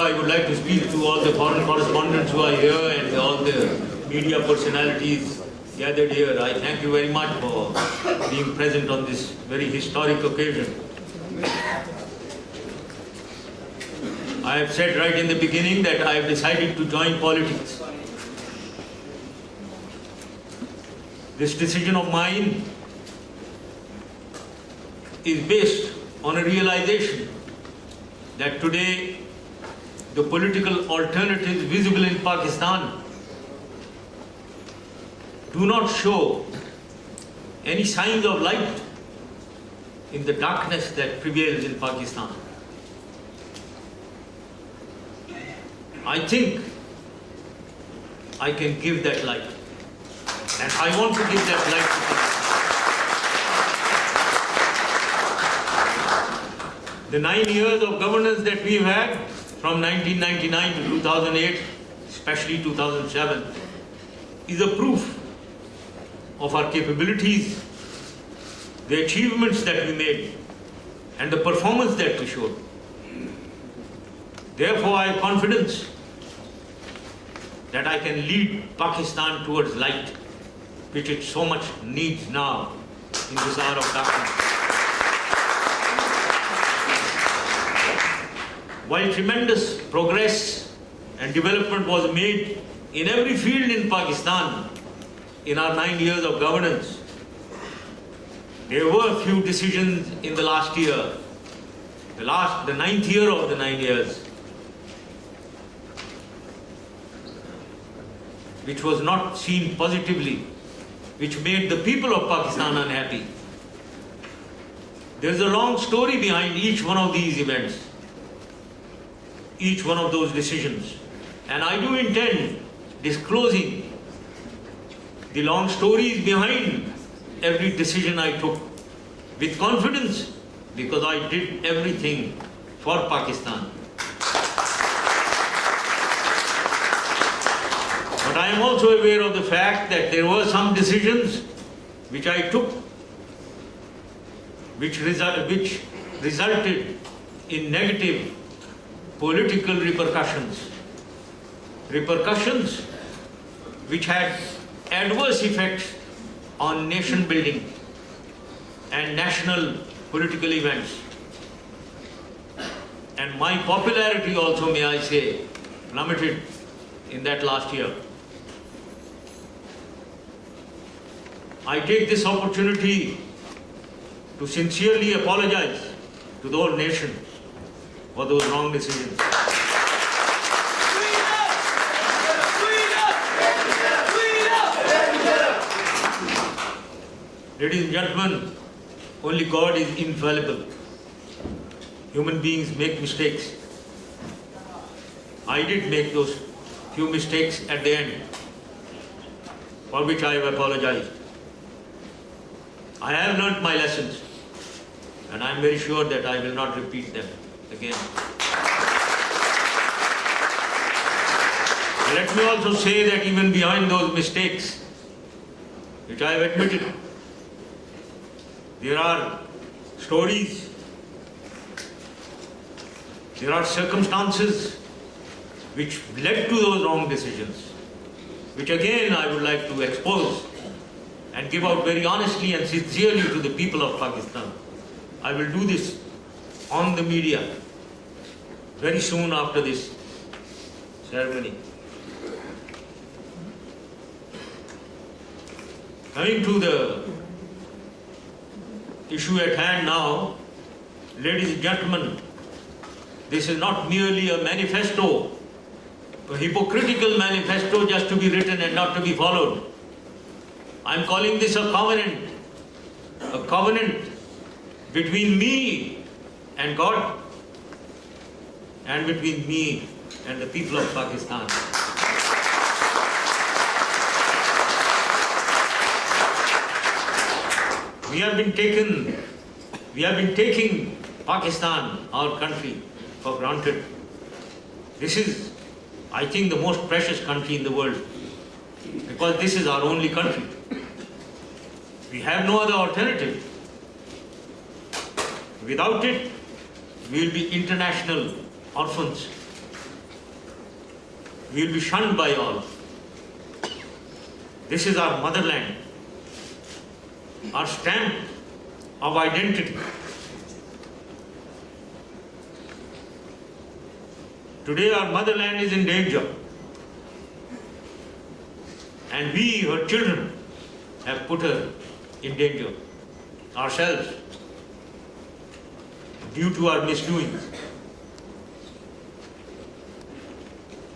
I would like to speak to all the foreign correspondents who are here and all the media personalities gathered here. I thank you very much for being present on this very historic occasion. I have said right in the beginning that I have decided to join politics. This decision of mine is based on a realization that today the political alternatives visible in Pakistan do not show any signs of light in the darkness that prevails in Pakistan. I think I can give that light, and I want to give that light to Pakistan. The 9 years of governance that we've had from 1999 to 2008, especially 2007, is a proof of our capabilities, the achievements that we made, and the performance that we showed. Therefore, I have confidence that I can lead Pakistan towards light, which it so much needs now in this hour of darkness. While tremendous progress and development was made in every field in Pakistan in our 9 years of governance, there were a few decisions in the last year, the 9th year of the 9 years, which was not seen positively, which made the people of Pakistan unhappy. There is a long story behind each one of these events, each one of those decisions. And I do intend disclosing the long stories behind every decision I took with confidence, because I did everything for Pakistan. But I am also aware of the fact that there were some decisions which I took which resulted in negative political repercussions which had adverse effects on nation building and national political events. And my popularity also, may I say, plummeted in that last year. I take this opportunity to sincerely apologize to the whole nation for those wrong decisions. Ladies and gentlemen, only God is infallible. Human beings make mistakes. I did make those few mistakes at the end, for which I have apologized. I have learnt my lessons, and I am very sure that I will not repeat them again. Let me also say that even behind those mistakes, which I have admitted, there are stories, there are circumstances which led to those wrong decisions, which again I would like to expose and give out very honestly and sincerely to the people of Pakistan. I will do this on the media very soon after this ceremony. Coming to the issue at hand now, ladies and gentlemen, this is not merely a manifesto, a hypocritical manifesto just to be written and not to be followed. I am calling this a covenant between me and God, and between me and the people of Pakistan. We have been taking Pakistan, our country, for granted. This is, I think, the most precious country in the world, because this is our only country. We have no other alternative. Without it, we will be international orphans. We will be shunned by all. This is our motherland, our stamp of identity. Today our motherland is in danger, and we, her children, have put her in danger ourselves due to our misdoings.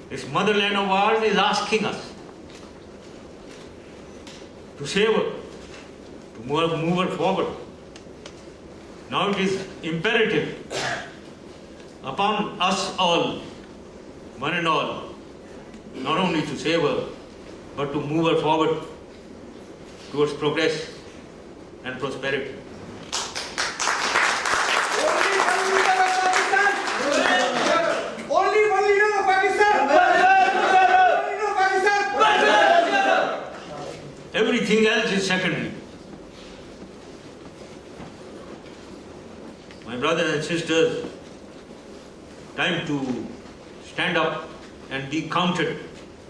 This motherland of ours is asking us to save her, to move her forward. Now it is imperative upon us all, one and all, not only to save her, but to move her forward towards progress and prosperity. Only one leader of Pakistan! Everything else is secondary. My brothers and sisters, time to stand up and be counted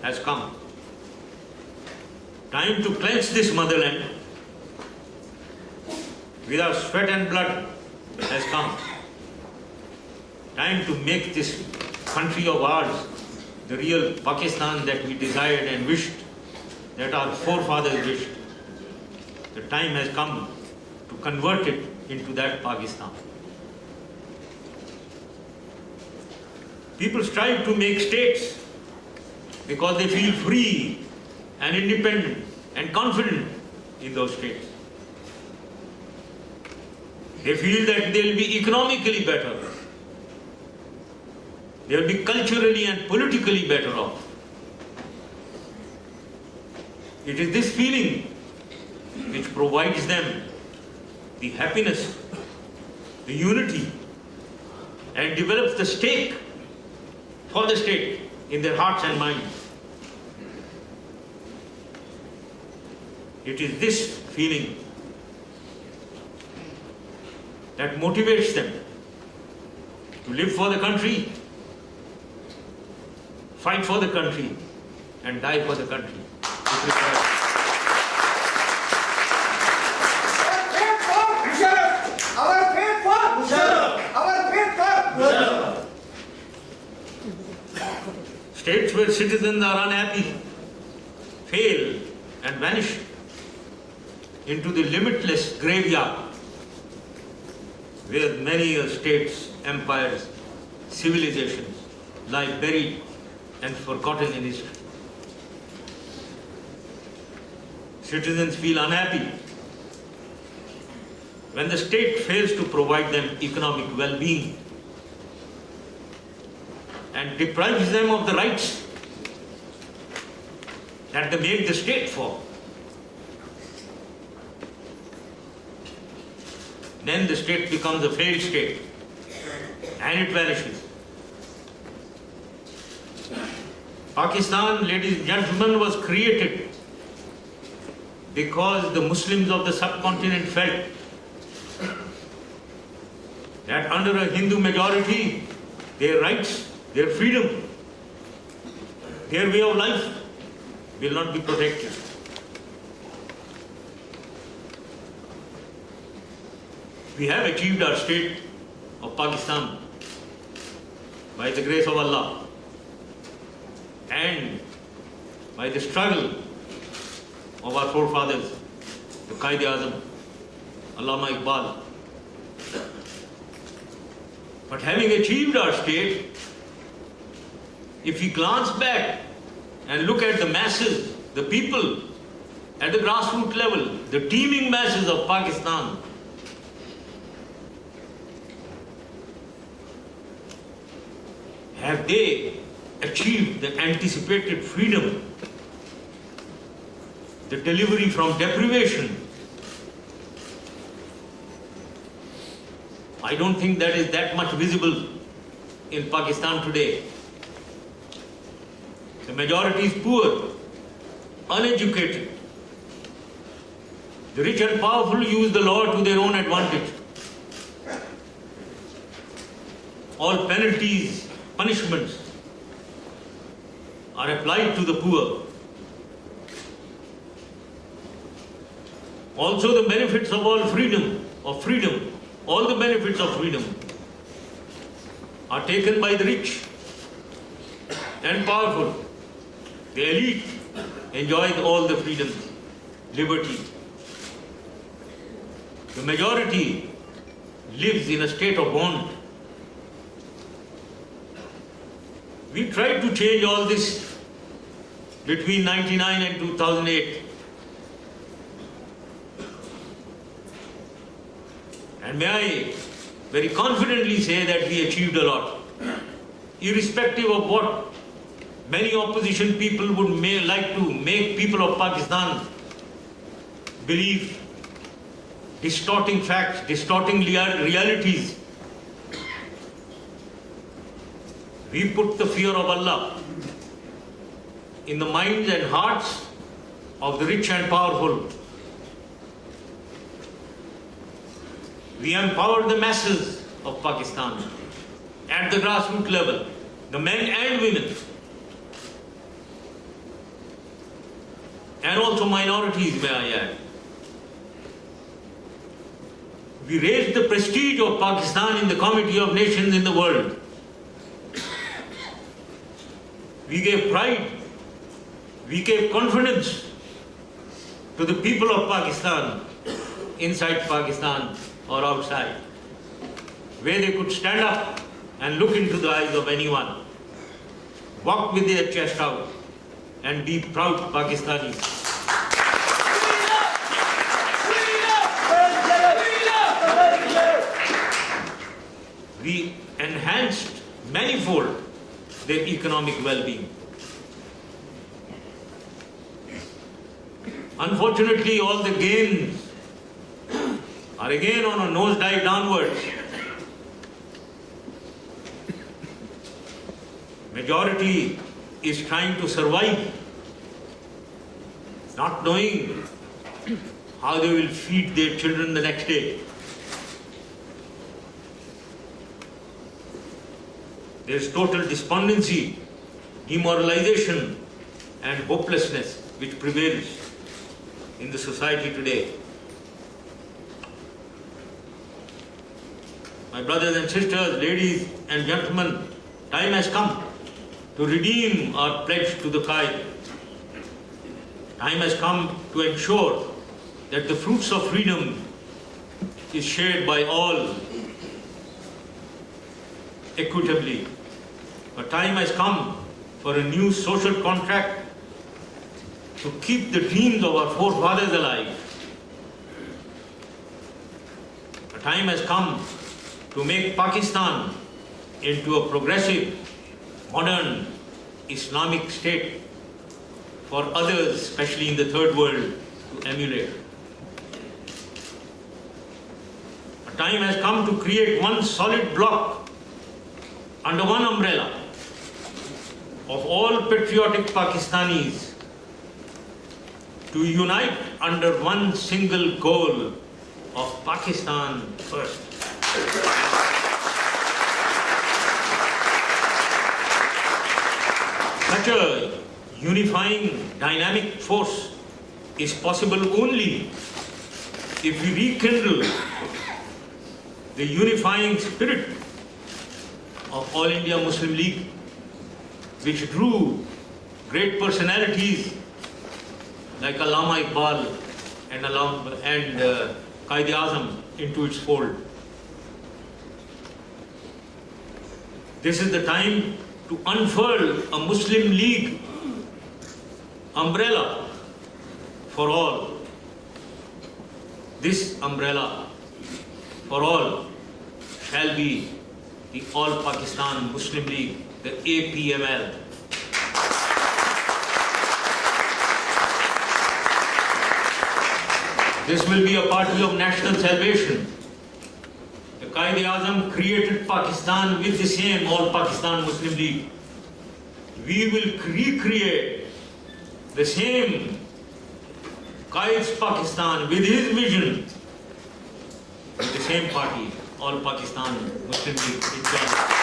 has come. Time to cleanse this motherland with our sweat and blood has come. Time to make this country of ours the real Pakistan that we desired and wished, that our forefathers wished. The time has come to convert it into that Pakistan. People strive to make states because they feel free and independent and confident in those states. They feel that they will be economically better. They will be culturally and politically better off. It is this feeling which provides them the happiness, the unity, and develops the stake for the state in their hearts and minds. It is this feeling that motivates them to live for the country, fight for the country, and die for the country. States where citizens are unhappy fail and vanish into the limitless graveyard where many states, empires, civilizations lie buried and forgotten in history. Citizens feel unhappy when the state fails to provide them economic well-being and deprives them of the rights that they make the state for. Then the state becomes a failed state and it vanishes. Pakistan, ladies and gentlemen, was created because the Muslims of the subcontinent felt that under a Hindu majority, their rights, their freedom, their way of life will not be protected. We have achieved our state of Pakistan by the grace of Allah and by the struggle of our forefathers, the Quaid-e-Azam, Allama Iqbal. But having achieved our state, if we glance back and look at the masses, the people at the grassroots level, the teeming masses of Pakistan, have they achieved the anticipated freedom, the delivery from deprivation? I don't think that is that much visible in Pakistan today. The majority is poor, uneducated. The rich and powerful use the law to their own advantage. All penalties, punishments are applied to the poor. Also the benefits of all freedom, all the benefits of freedom are taken by the rich and powerful. The elite enjoy all the freedoms, liberty. The majority lives in a state of want. We tried to change all this between 1999 and 2008. And may I very confidently say that we achieved a lot. Irrespective of what many opposition people would like to make people of Pakistan believe, distorting facts, distorting realities. We put the fear of Allah in the minds and hearts of the rich and powerful. We empowered the masses of Pakistan at the grassroots level, the men and women, and also minorities, may I add. We raised the prestige of Pakistan in the Committee of Nations in the world. We gave pride, we gave confidence to the people of Pakistan, inside Pakistan or outside, where they could stand up and look into the eyes of anyone, walk with their chest out, and be proud Pakistanis. We enhanced manifold their economic well-being. Unfortunately, all the gains are again on a nosedive downwards. Majority is trying to survive, not knowing how they will feed their children the next day. There is total despondency, demoralization, and hopelessness which prevails in the society today. My brothers and sisters, ladies and gentlemen, time has come to redeem our pledge to the Qaid. Time has come to ensure that the fruits of freedom is shared by all equitably. A time has come for a new social contract to keep the dreams of our forefathers alive. A time has come to make Pakistan into a progressive, modern Islamic state for others, especially in the third world, to emulate. A time has come to create one solid block under one umbrella of all patriotic Pakistanis to unite under one single goal of Pakistan first. Such a unifying dynamic force is possible only if we rekindle the unifying spirit of All India Muslim League, which drew great personalities like Allama Iqbal and Quaid-e-Azam into its fold. This is the time to unfurl a Muslim League umbrella for all. This umbrella for all shall be the All Pakistan Muslim League, the APML. This will be a party of national salvation. The Quaid-e-Azam created Pakistan with the same All Pakistan Muslim League. We will recreate the same Qaid's Pakistan with his vision with the same party, All Pakistan Muslim League.